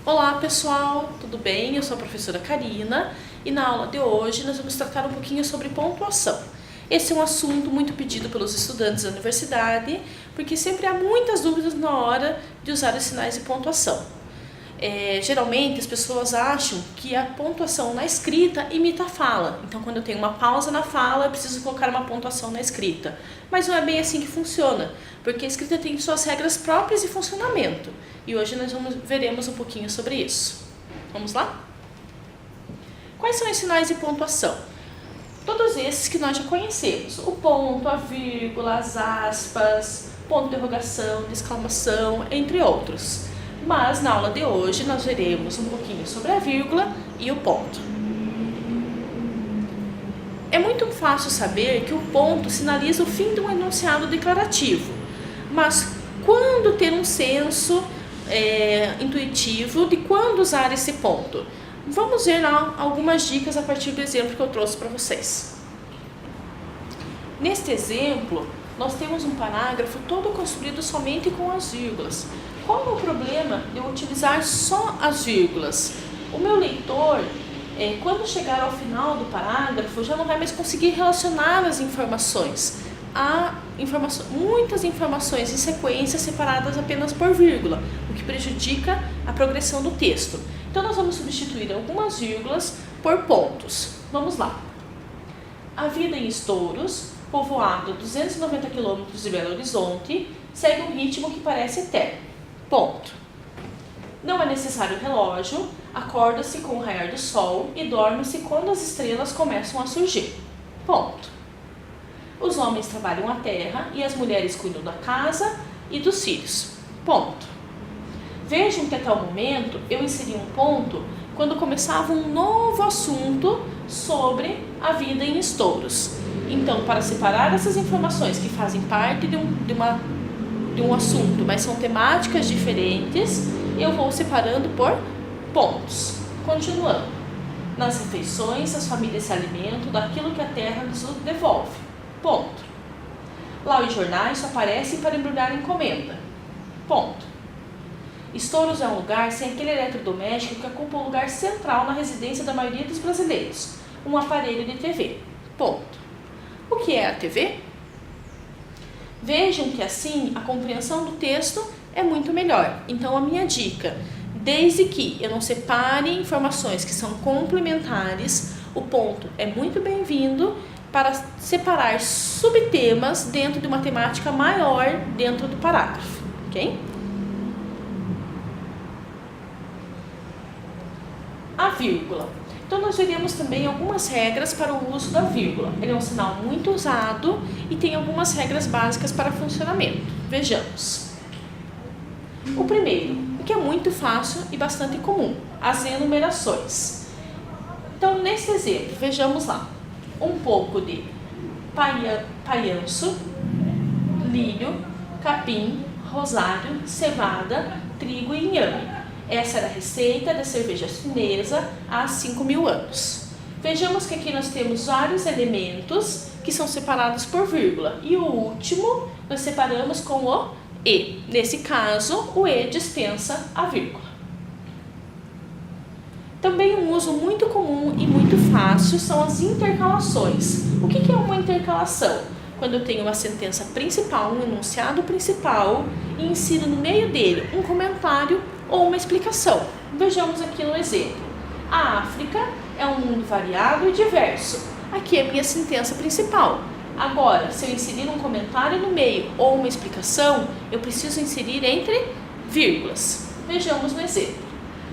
Olá pessoal, tudo bem? Eu sou a professora Karina e na aula de hoje nós vamos tratar um pouquinho sobre pontuação. Esse é um assunto muito pedido pelos estudantes da universidade, porque sempre há muitas dúvidas na hora de usar os sinais de pontuação. Geralmente as pessoas acham que a pontuação na escrita imita a fala. Então quando eu tenho uma pausa na fala, eu preciso colocar uma pontuação na escrita. Mas não é bem assim que funciona, porque a escrita tem suas regras próprias de funcionamento. E hoje nós veremos um pouquinho sobre isso. Vamos lá? Quais são os sinais de pontuação? Todos esses que nós já conhecemos. O ponto, a vírgula, as aspas, ponto de interrogação, de exclamação, entre outros. Mas na aula de hoje nós veremos um pouquinho sobre a vírgula e o ponto. É muito fácil saber que o ponto sinaliza o fim de um enunciado declarativo, mas quando ter um senso intuitivo de quando usar esse ponto? Vamos ver algumas dicas a partir do exemplo que eu trouxe para vocês. Neste exemplo, nós temos um parágrafo todo construído somente com as vírgulas. Qual é o problema de eu utilizar só as vírgulas? O meu leitor, quando chegar ao final do parágrafo, já não vai mais conseguir relacionar as informações. Há muitas informações em sequência separadas apenas por vírgula, o que prejudica a progressão do texto. Então nós vamos substituir algumas vírgulas por pontos. Vamos lá. A vida em Estouros, povoado a 290 km de Belo Horizonte, segue um ritmo que parece eterno. Ponto. Não é necessário relógio, acorda-se com o raiar do sol e dorme-se quando as estrelas começam a surgir. Ponto. Os homens trabalham a terra e as mulheres cuidam da casa e dos filhos. Ponto. Vejam que até o momento eu inseri um ponto quando começava um novo assunto sobre a vida em Estouros. Então, para separar essas informações que fazem parte de um assunto, mas são temáticas diferentes, eu vou separando por pontos. Continuando. Nas refeições, as famílias se alimentam daquilo que a terra lhes devolve. Ponto. Lá os jornais só aparecem para embrulhar encomenda. Ponto. Estouros é um lugar sem aquele eletrodoméstico que ocupa um lugar central na residência da maioria dos brasileiros, um aparelho de TV. Ponto. O que é a TV? Vejam que assim a compreensão do texto é muito melhor. Então a minha dica, desde que eu não separe informações que são complementares, o ponto é muito bem-vindo para separar subtemas dentro de uma temática maior dentro do parágrafo, ok? A vírgula. Então nós veremos também algumas regras para o uso da vírgula. Ele é um sinal muito usado e tem algumas regras básicas para funcionamento. Vejamos. O primeiro, o que é muito fácil e bastante comum, as enumerações. Então nesse exemplo, vejamos lá. Um pouco de paianço, lírio, capim, rosário, cevada, trigo e inhame. Essa era a receita da cerveja chinesa há 5.000 anos. Vejamos que aqui nós temos vários elementos que são separados por vírgula. E o último nós separamos com o E. Nesse caso, o E dispensa a vírgula. Também um uso muito comum e muito fácil são as intercalações. O que é uma intercalação? Quando eu tenho uma sentença principal, um enunciado principal, e insiro no meio dele um comentário ou uma explicação. Vejamos aqui no exemplo. A África é um mundo variado e diverso. Aqui é a minha sentença principal. Agora, se eu inserir um comentário no meio ou uma explicação, eu preciso inserir entre vírgulas. Vejamos no exemplo.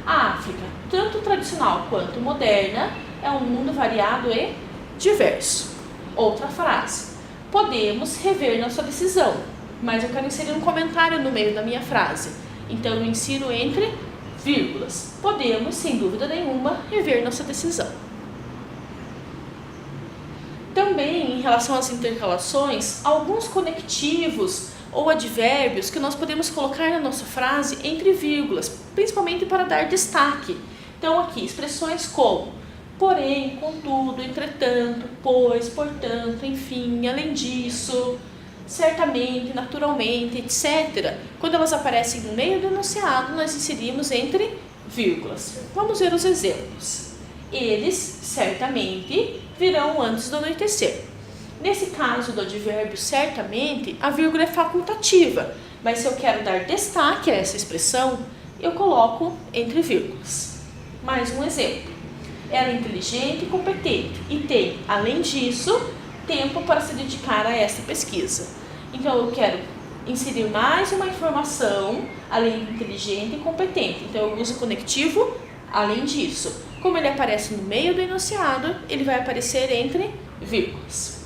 A África, tanto tradicional quanto moderna, é um mundo variado e diverso. Outra frase. Podemos rever nossa decisão, mas eu quero inserir um comentário no meio da minha frase. Então, eu insiro entre vírgulas. Podemos, sem dúvida nenhuma, rever nossa decisão. Também, em relação às intercalações, alguns conectivos ou advérbios que nós podemos colocar na nossa frase entre vírgulas, principalmente para dar destaque. Então, aqui, expressões como porém, contudo, entretanto, pois, portanto, enfim, além disso, certamente, naturalmente, etc. Quando elas aparecem no meio do enunciado, nós inserimos entre vírgulas. Vamos ver os exemplos. Eles certamente virão antes do anoitecer. Nesse caso do advérbio certamente, a vírgula é facultativa, mas se eu quero dar destaque a essa expressão, eu coloco entre vírgulas. Mais um exemplo. Ela é inteligente e competente e tem, além disso, tempo para se dedicar a esta pesquisa. Então, eu quero inserir mais uma informação, além de inteligente e competente. Então, eu uso o conectivo além disso. Como ele aparece no meio do enunciado, ele vai aparecer entre vírgulas.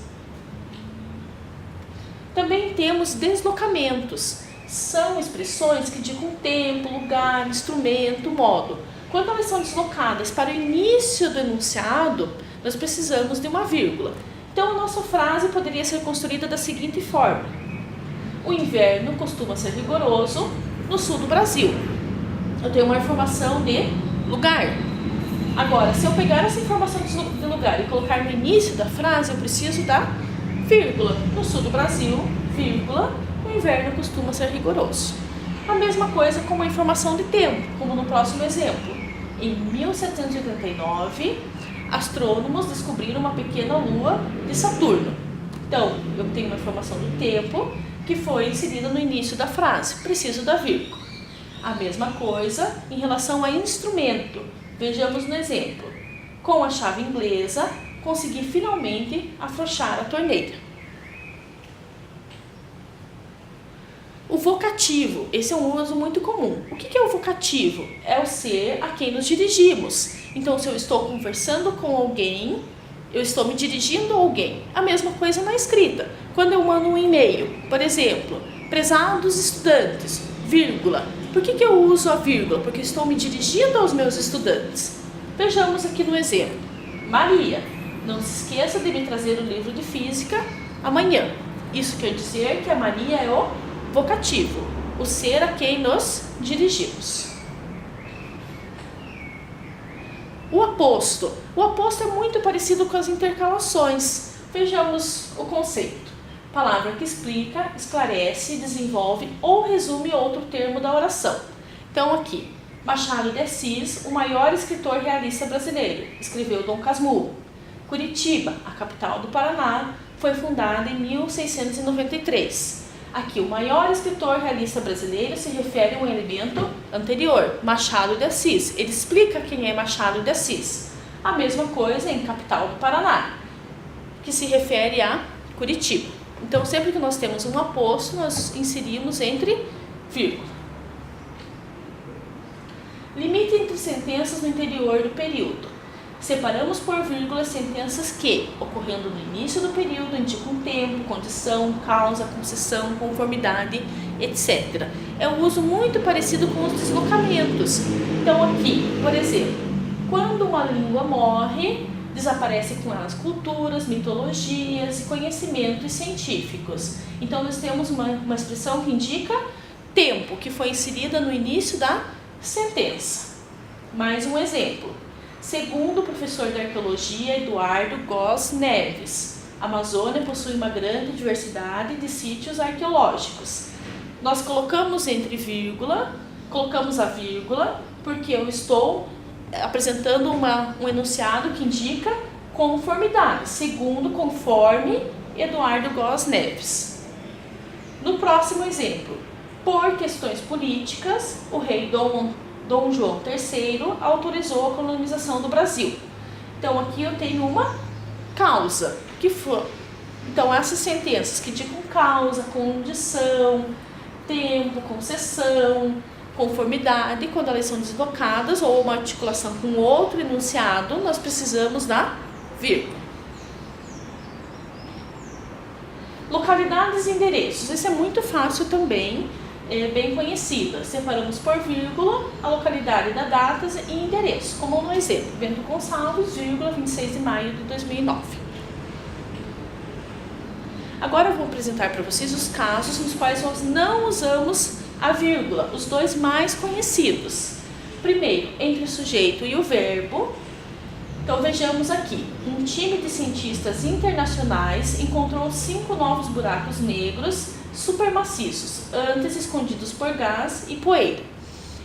Também temos deslocamentos. São expressões que indicam tempo, lugar, instrumento, modo. Quando elas são deslocadas para o início do enunciado, nós precisamos de uma vírgula. Então, a nossa frase poderia ser construída da seguinte forma. O inverno costuma ser rigoroso no sul do Brasil. Eu tenho uma informação de lugar. Agora, se eu pegar essa informação de lugar e colocar no início da frase, eu preciso da vírgula. No sul do Brasil, vírgula, o inverno costuma ser rigoroso. A mesma coisa com a informação de tempo, como no próximo exemplo. Em 1789, astrônomos descobriram uma pequena lua de Saturno. Então, eu tenho uma informação do tempo que foi inserida no início da frase. Preciso da vírgula. A mesma coisa em relação a instrumento. Vejamos no exemplo. Com a chave inglesa, consegui finalmente afrouxar a torneira. O vocativo, esse é um uso muito comum. O que é o vocativo? É o ser a quem nos dirigimos. Então, se eu estou conversando com alguém, eu estou me dirigindo a alguém. A mesma coisa na escrita. Quando eu mando um e-mail, por exemplo, prezados estudantes, vírgula. Por que eu uso a vírgula? Porque estou me dirigindo aos meus estudantes. Vejamos aqui no exemplo. Maria, não se esqueça de me trazer o livro de física amanhã. Isso quer dizer que a Maria é o vocativo, o ser a quem nos dirigimos. O aposto. O aposto é muito parecido com as intercalações. Vejamos o conceito. Palavra que explica, esclarece, desenvolve ou resume outro termo da oração. Então aqui, Machado de Assis, o maior escritor realista brasileiro, escreveu Dom Casmurro. Curitiba, a capital do Paraná, foi fundada em 1693. Aqui, o maior escritor realista brasileiro se refere a um elemento anterior, Machado de Assis. Ele explica quem é Machado de Assis. A mesma coisa em capital do Paraná, que se refere a Curitiba. Então, sempre que nós temos um aposto, nós inserimos entre vírgula. Limite entre sentenças no interior do período. Separamos por vírgula sentenças que, ocorrendo no início do período, indicam tempo, condição, causa, concessão, conformidade, etc. É um uso muito parecido com os deslocamentos. Então aqui, por exemplo, quando uma língua morre, desaparecem com elas culturas, mitologias e conhecimentos científicos. Então nós temos uma expressão que indica tempo, que foi inserida no início da sentença. Mais um exemplo. Segundo o professor de arqueologia Eduardo Góes Neves, a Amazônia possui uma grande diversidade de sítios arqueológicos. Nós colocamos entre vírgula, colocamos a vírgula, porque eu estou apresentando um enunciado que indica conformidade, segundo, conforme Eduardo Góes Neves. No próximo exemplo, por questões políticas, o rei Dom João III autorizou a colonização do Brasil. Então, aqui eu tenho uma causa. Então, essas sentenças que indicam causa, condição, tempo, concessão, conformidade, quando elas são deslocadas ou uma articulação com outro enunciado, nós precisamos da vírgula. Localidades e endereços. Isso é muito fácil também. É bem conhecida. Separamos por vírgula a localidade da data e endereço, como no exemplo, Bento Gonçalves, 26 de maio de 2009. Agora eu vou apresentar para vocês os casos nos quais nós não usamos a vírgula, os dois mais conhecidos. Primeiro, entre o sujeito e o verbo. Então vejamos aqui, um time de cientistas internacionais encontrou 5 novos buracos negros supermaciços, antes escondidos por gás e poeira.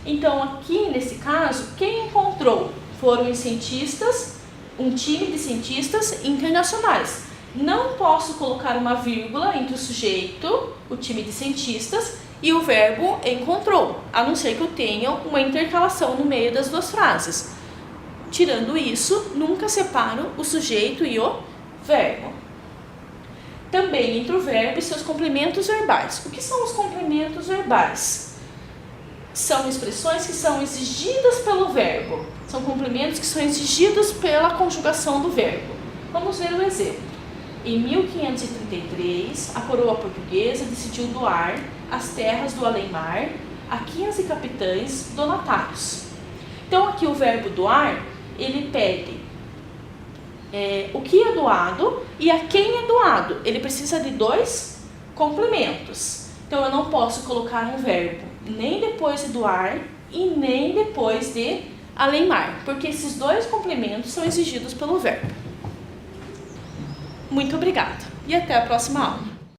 Então, aqui nesse caso, quem encontrou foram os cientistas, um time de cientistas internacionais. Não posso colocar uma vírgula entre o sujeito, o time de cientistas, e o verbo encontrou, a não ser que eu tenha uma intercalação no meio das duas frases. Tirando isso, nunca separo o sujeito e o verbo. Também entre o verbo e seus complementos verbais. O que são os complementos verbais? São expressões que são exigidas pelo verbo. São complementos que são exigidos pela conjugação do verbo. Vamos ver o exemplo. Em 1533, a coroa portuguesa decidiu doar as terras do além-mar a 15 capitães donatários. Então, aqui o verbo doar, ele pede o que é doado e a quem é doado. Ele precisa de dois complementos. Então, eu não posso colocar um verbo nem depois de doar e nem depois de além-mar, porque esses dois complementos são exigidos pelo verbo. Muito obrigada e até a próxima aula.